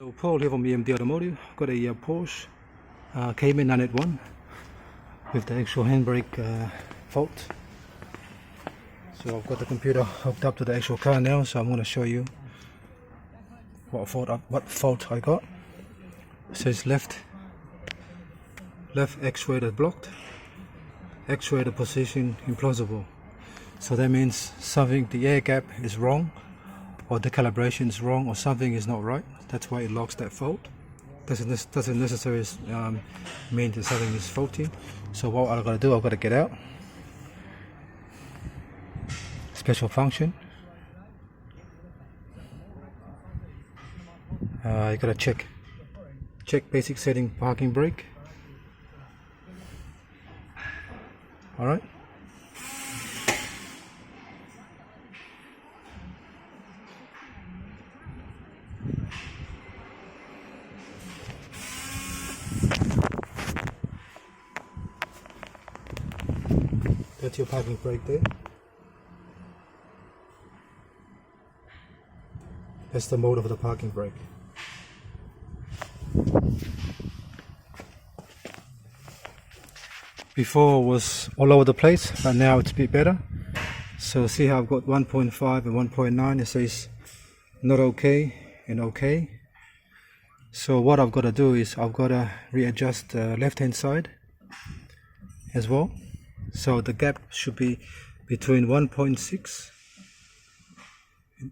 So Paul here from EMD Automotive. Got a Porsche Cayman 981 with the actual handbrake fault. So I've got the computer hooked up to the actual car now, so I'm going to show you what fault I got. It says left actuator blocked, actuator position implausible. So that means something, the air gap is wrong, or the calibration is wrong, or something is not right. That's why it locks that fault. Doesn't necessarily mean that something is faulty. So what I've got to do, I've got to get out. Special function. You got to check basic setting parking brake. All right. That's your parking brake there. That's the mode of the parking brake. Before it was all over the place, but now it's a bit better. So see how I've got 1.5 and 1.9. It says not okay and okay. So what I've got to do is I've got to readjust the left hand side as well. So the gap should be between 1.6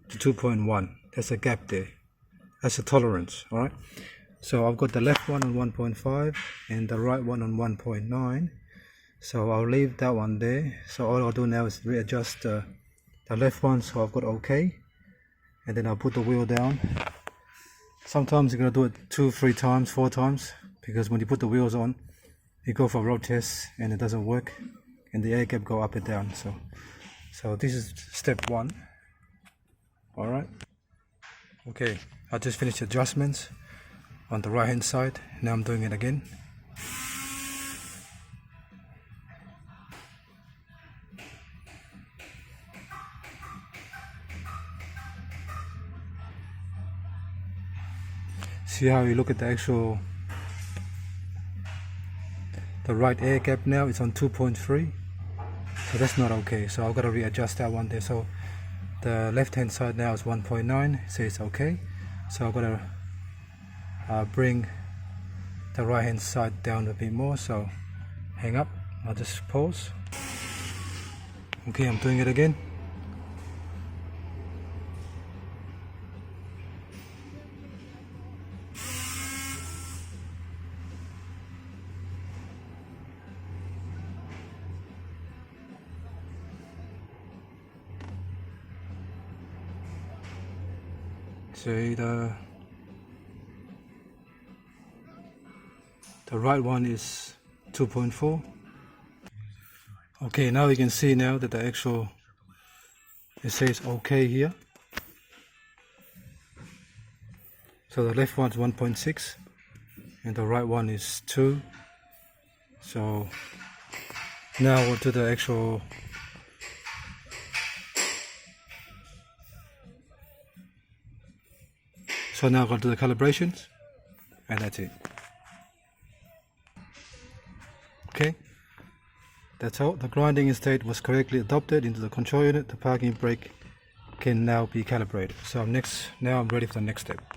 to 2.1. There's a gap there. That's a tolerance, all right? So I've got the left one on 1.5 and the right one on 1.9. So I'll leave that one there. So all I'll do now is readjust the left one, so I've got okay. And then I'll put the wheel down. Sometimes you're going to do it 2, 3 times, 4 times, because when you put the wheels on, you go for a road test and it doesn't work, and the air gap go up and down. So this is step 1. All right. Okay, I just finished adjustments on the right hand side. Now I'm doing it again. See how you look at the right air gap now, it's on 2.3. So that's not okay. So I've got to readjust that one there. So the left hand side now is 1.9. It says okay. So I've got to bring the right hand side down a bit more. So hang up. I'll just pause. Okay, I'm doing it again. Say the right one is 2.4. Okay, now you can see now that it says okay here. So the left one is 1.6 and the right one is 2. So now we'll do the actual So now I'm going to do the calibrations, and that's it. Okay, that's all. The grinding state was correctly adopted into the control unit. The parking brake can now be calibrated. So now I'm ready for the next step.